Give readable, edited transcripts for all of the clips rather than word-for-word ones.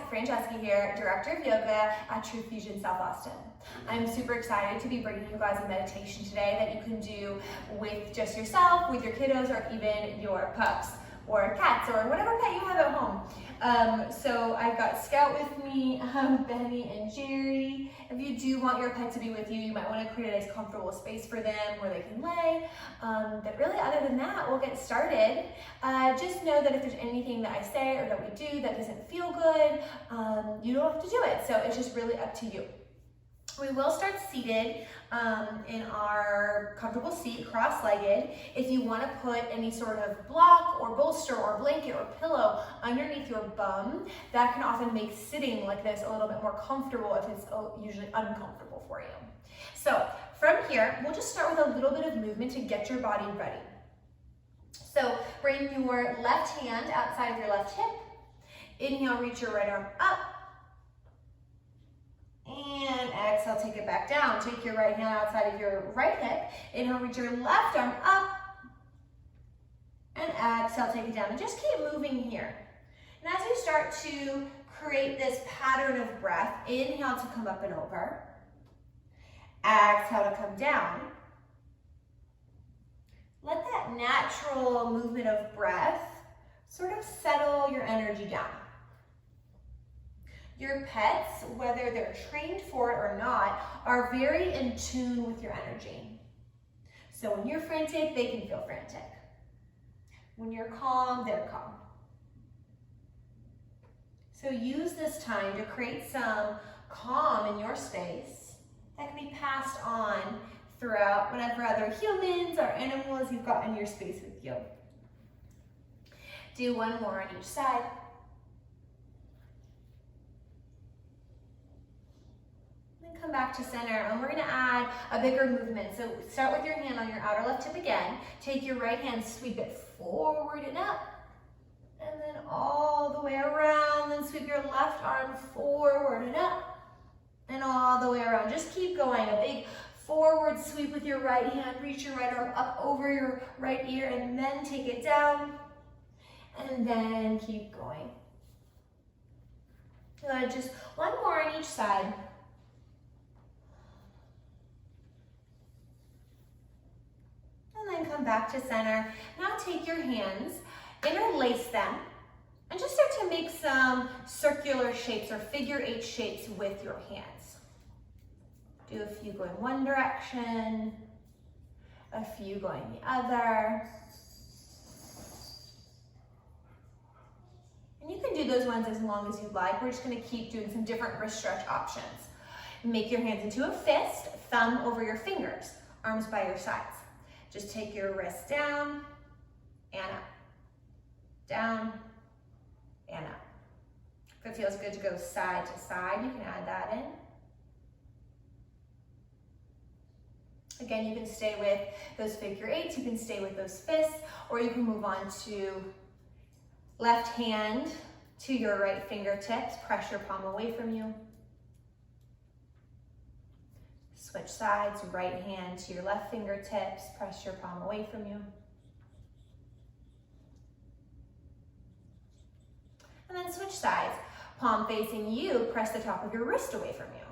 Francesca here, Director of Yoga at TruFusion South Austin. I'm super excited to be bringing you guys a meditation today that you can do with just yourself, with your kiddos, or even your pups or cats or whatever pet you have at home. So I've got Scout with me, Benny and Jerry. If you do want your pet to be with you, you might want to create a nice comfortable space for them where they can lay. But really, other than that, we'll get started. Just know that if there's anything that I say or that we do that doesn't feel good, you don't have to do it. So it's just really up to you. We will start seated in our comfortable seat, cross-legged. If you want to put any sort of block or bolster or blanket or pillow underneath your bum, that can often make sitting like this a little bit more comfortable if it's usually uncomfortable for you. So from here, we'll just start with a little bit of movement to get your body ready. So bring your left hand outside of your left hip. Inhale, reach your right arm up. And exhale, take it back down. Take your right hand outside of your right hip. Inhale, reach your left arm up. And exhale, take it down. And just keep moving here. And as you start to create this pattern of breath, inhale to come up and over. Exhale to come down. Let that natural movement of breath sort of settle your energy down. Your pets, whether they're trained for it or not, are very in tune with your energy. So when you're frantic, they can feel frantic. When you're calm, they're calm. So use this time to create some calm in your space that can be passed on throughout whatever other humans or animals you've got in your space with you. Do one more on each side. Come back to center, and we're going to add a bigger movement. So start with your hand on your outer left hip again. Take your right hand, sweep it forward and up, and then all the way around. Then sweep your left arm forward and up, and all the way around. Just keep going. A big forward sweep with your right hand. Reach your right arm up over your right ear, and then take it down, and then keep going. Good. Just one more on each side. And then come back to center. Now take your hands, interlace them, and just start to make some circular shapes or figure 8 shapes with your hands. Do a few going one direction, a few going the other. And you can do those ones as long as you'd like. We're just going to keep doing some different wrist stretch options. Make your hands into a fist, thumb over your fingers, arms by your sides. Just take your wrist down and up, down and up. If it feels good to go side to side, you can add that in. Again, you can stay with those figure 8s, you can stay with those fists, or you can move on to left hand to your right fingertips, press your palm away from you. Switch sides, right hand to your left fingertips, press your palm away from you. And then switch sides, palm facing you, press the top of your wrist away from you.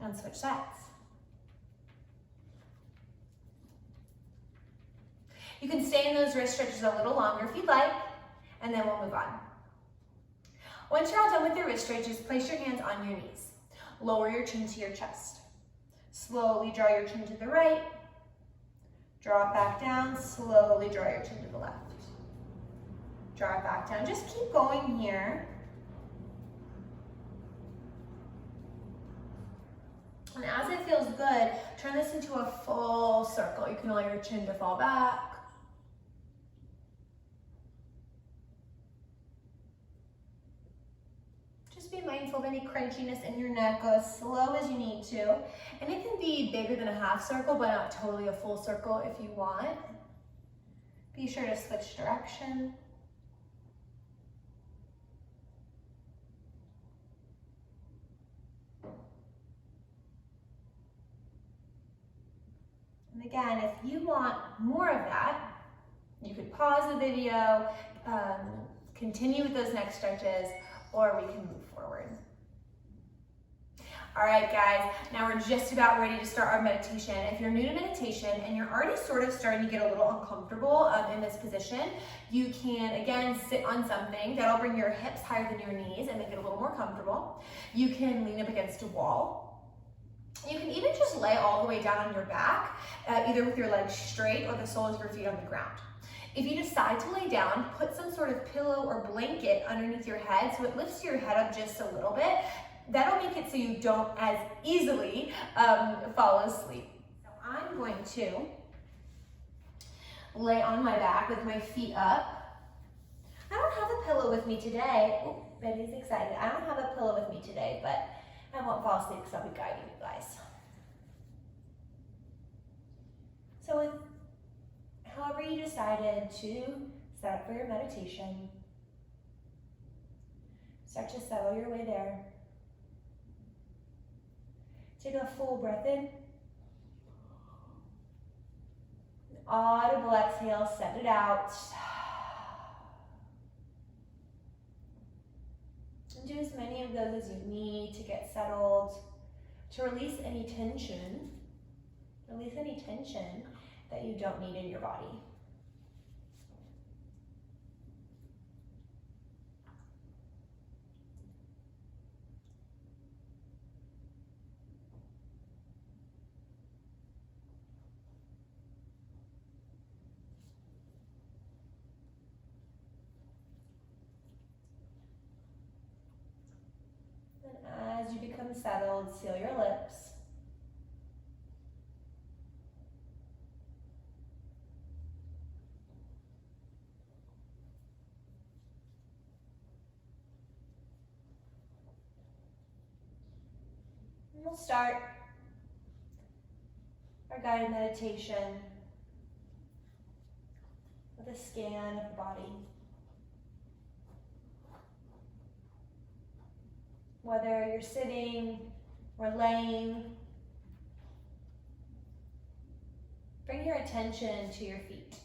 And switch sides. You can stay in those wrist stretches a little longer if you'd like, and then we'll move on. Once you're all done with your wrist stretches, place your hands on your knees. Lower your chin to your chest. Slowly draw your chin to the right. Draw it back down. Slowly draw your chin to the left. Draw it back down. Just keep going here. And as it feels good, turn this into a full circle. You can allow your chin to fall back. Be mindful of any crunchiness in your neck. Go as slow as you need to. And it can be bigger than a half circle, but not totally a full circle if you want. Be sure to switch direction. And again, if you want more of that, you could pause the video, continue with those next stretches, or we can move forward. All right, guys, now we're just about ready to start our meditation. If you're new to meditation and you're already sort of starting to get a little uncomfortable in this position, you can, again, sit on something. That'll bring your hips higher than your knees and make it a little more comfortable. You can lean up against a wall. You can even just lay all the way down on your back, either with your legs straight or the soles of your feet on the ground. If you decide to lay down, put some sort of pillow or blanket underneath your head so it lifts your head up just a little bit. That'll make it so you don't as easily fall asleep. So I'm going to lay on my back with my feet up. I don't have a pillow with me today. Oh, Betty's excited. I don't have a pillow with me today, but I won't fall asleep because I'll be guiding you guys. So with however you decided to set up for your meditation, start to settle your way there. Take a full breath in. Audible exhale, send it out. And do as many of those as you need to get settled, to release any tension. Release any tension that you don't need in your body. As you become settled, seal your lips. And we'll start our guided meditation with a scan of the body. Whether you're sitting or laying, bring your attention to your feet.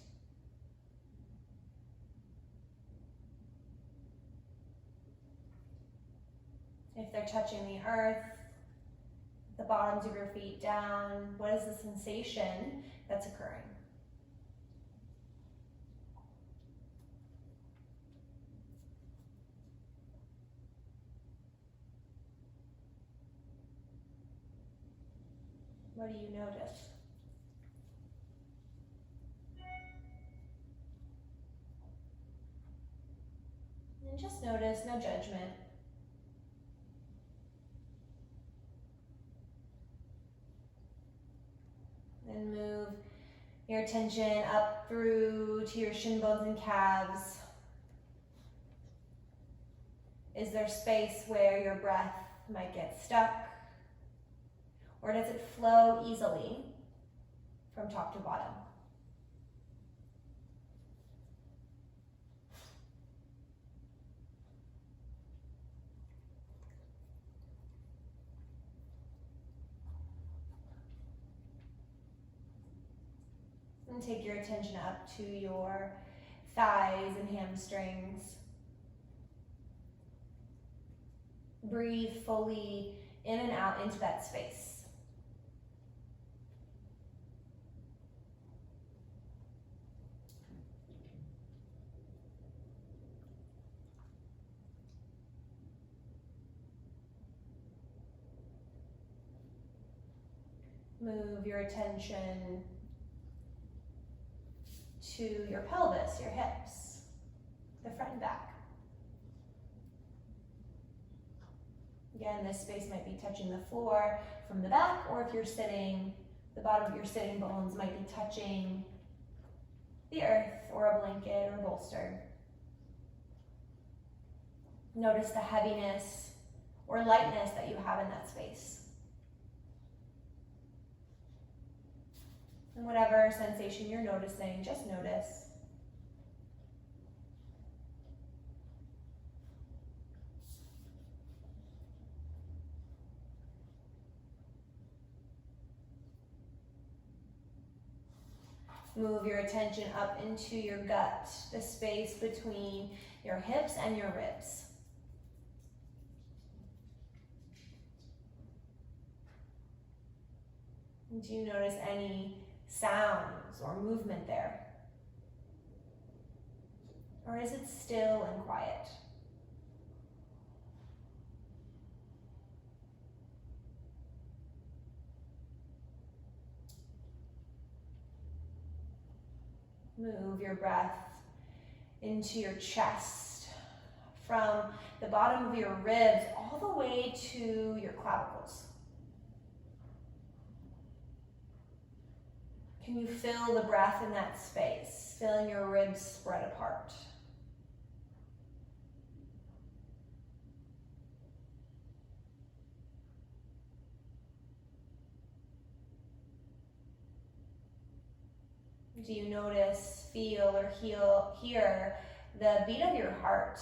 If they're touching the earth, the bottoms of your feet down, what is the sensation that's occurring? What do you notice? And just notice, no judgment. Then move your attention up through to your shin bones and calves. Is there space where your breath might get stuck? Or does it flow easily from top to bottom? And take your attention up to your thighs and hamstrings. Breathe fully in and out into that space. Move your attention to your pelvis, your hips, the front and back. Again, this space might be touching the floor from the back, or if you're sitting, the bottom of your sitting bones might be touching the earth or a blanket or bolster. Notice the heaviness or lightness that you have in that space. And whatever sensation you're noticing, just notice. Move your attention up into your gut, the space between your hips and your ribs. Do you notice any sounds or movement there? Or is it still and quiet? Move your breath into your chest, from the bottom of your ribs all the way to your clavicles. Can you feel the breath in that space, feeling your ribs spread apart? Do you notice, feel, or hear the beat of your heart?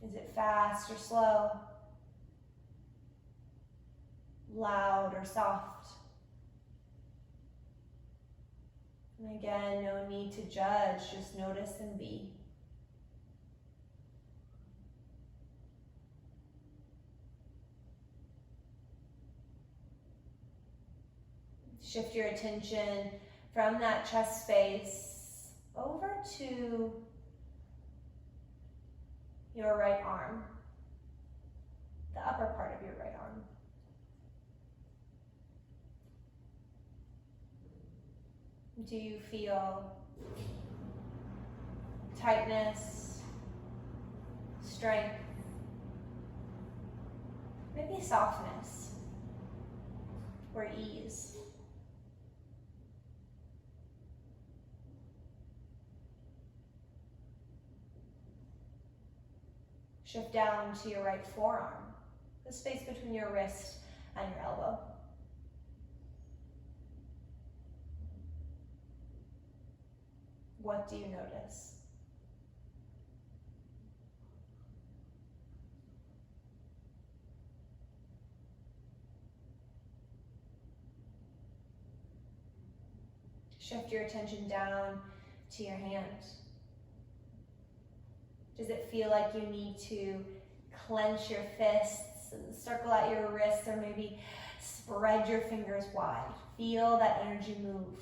Is it fast or slow? Loud or soft? And again, no need to judge, just notice and be. Shift your attention from that chest space over to your right arm, the upper part of your right arm. Do you feel tightness, strength, maybe softness or ease? Shift down to your right forearm, the space between your wrist and your elbow. What do you notice? Shift your attention down to your hand. Does it feel like you need to clench your fists and circle out your wrists, or maybe spread your fingers wide? Feel that energy move.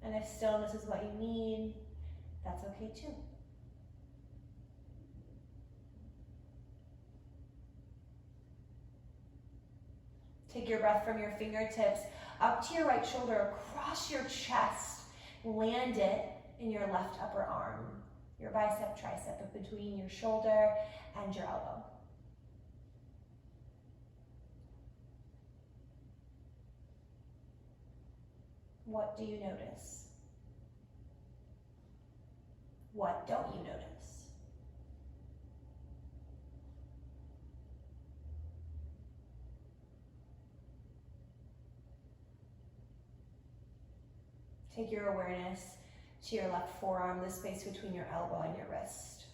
And if stillness is what you need, that's okay too. Take your breath from your fingertips up to your right shoulder, across your chest. Land it in your left upper arm, your bicep, tricep, but between your shoulder and your elbow. What do you notice? What don't you notice? Take your awareness to your left forearm, the space between your elbow and your wrist.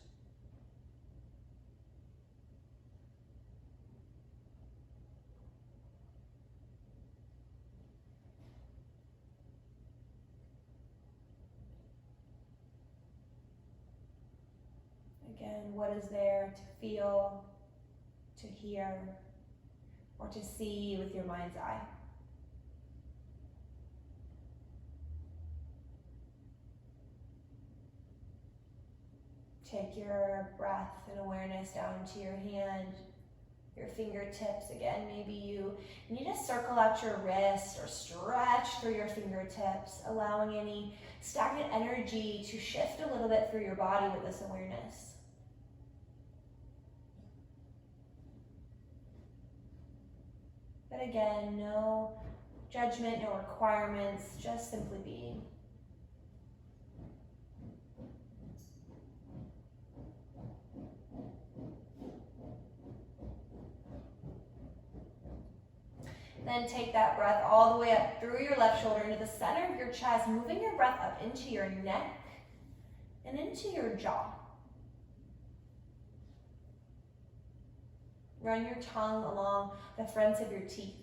Again, what is there to feel, to hear, or to see with your mind's eye? Take your breath and awareness down to your hand, your fingertips. Again, maybe you need to circle out your wrist or stretch through your fingertips, allowing any stagnant energy to shift a little bit through your body with this awareness. But again, no judgment, no requirements, just simply being. Then take that breath all the way up through your left shoulder into the center of your chest, moving your breath up into your neck and into your jaw. Run your tongue along the fronts of your teeth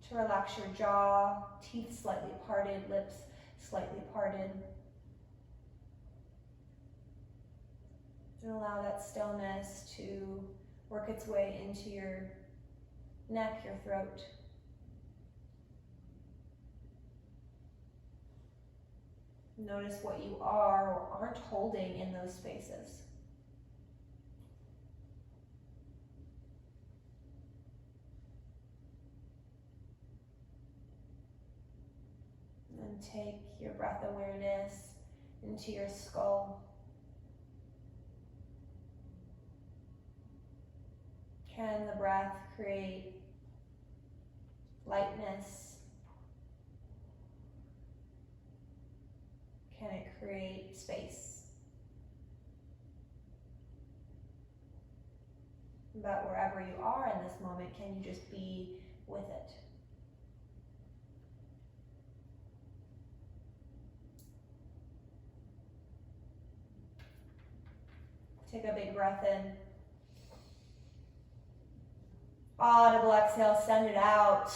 to relax your jaw, teeth slightly parted, lips slightly parted. And allow that stillness to work its way into your neck, your throat. Notice what you are or aren't holding in those spaces. And take your breath awareness into your skull. Can the breath create lightness? Can it create space? But wherever you are in this moment, can you just be with it? Take a big breath in. Audible exhale, send it out.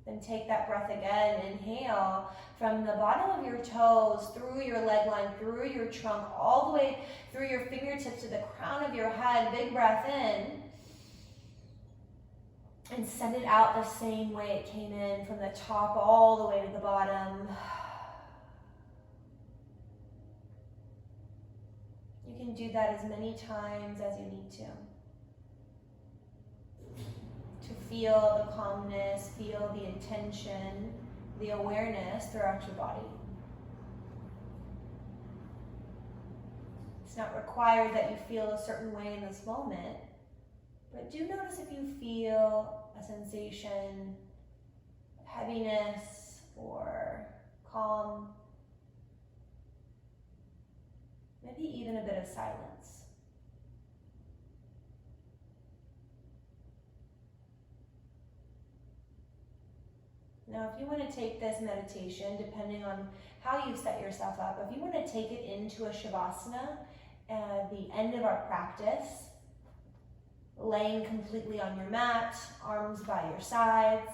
Then take that breath again. Inhale from the bottom of your toes, through your leg line, through your trunk, all the way through your fingertips to the crown of your head. Big breath in. And send it out the same way it came in, from the top all the way to the bottom. You can do that as many times as you need to feel the calmness, feel the intention, the awareness throughout your body. It's not required that you feel a certain way in this moment, but do notice if you feel a sensation of heaviness or calm. Maybe even a bit of silence. Now, if you want to take this meditation, depending on how you've set yourself up, if you want to take it into a Shavasana at the end of our practice, laying completely on your mat, arms by your sides,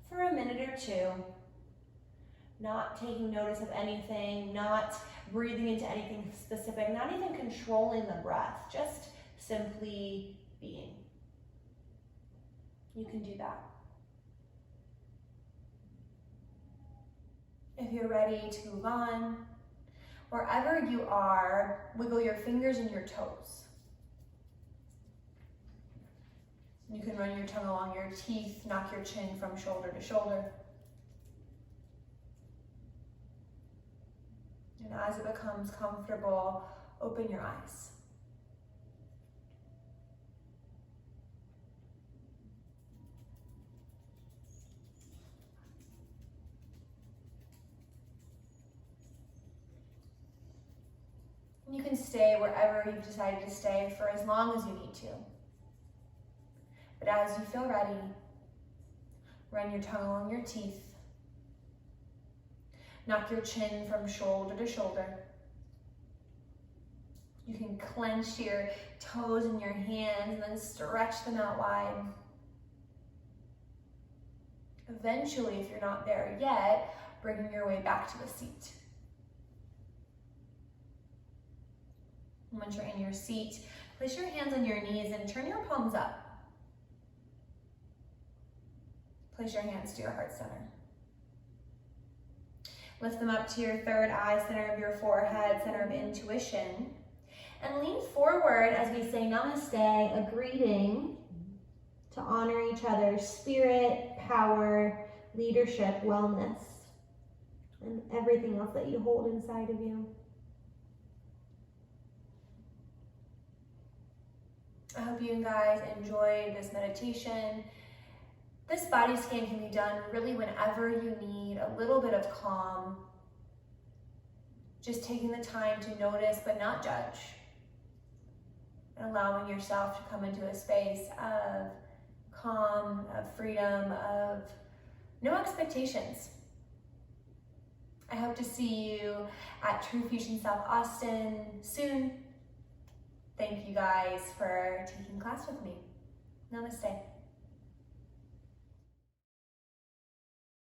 for a minute or two, not taking notice of anything, not breathing into anything specific, not even controlling the breath, just simply being. You can do that. If you're ready to move on, wherever you are, wiggle your fingers and your toes. You can run your tongue along your teeth, knock your chin from shoulder to shoulder. And as it becomes comfortable, open your eyes. You can stay wherever you've decided to stay for as long as you need to. But as you feel ready, run your tongue along your teeth. Knock your chin from shoulder to shoulder. You can clench your toes in your hands and then stretch them out wide. Eventually, if you're not there yet, bring your way back to a seat. Once you're in your seat, place your hands on your knees and turn your palms up. Place your hands to your heart center. Lift them up to your third eye, center of your forehead, center of intuition. And lean forward as we say namaste, a greeting to honor each other's spirit, power, leadership, wellness, and everything else that you hold inside of you. I hope you guys enjoyed this meditation. This body scan can be done really whenever you need a little bit of calm. Just taking the time to notice but not judge. And allowing yourself to come into a space of calm, of freedom, of no expectations. I hope to see you at TruFusion South Austin soon. Thank you guys for taking class with me. Namaste.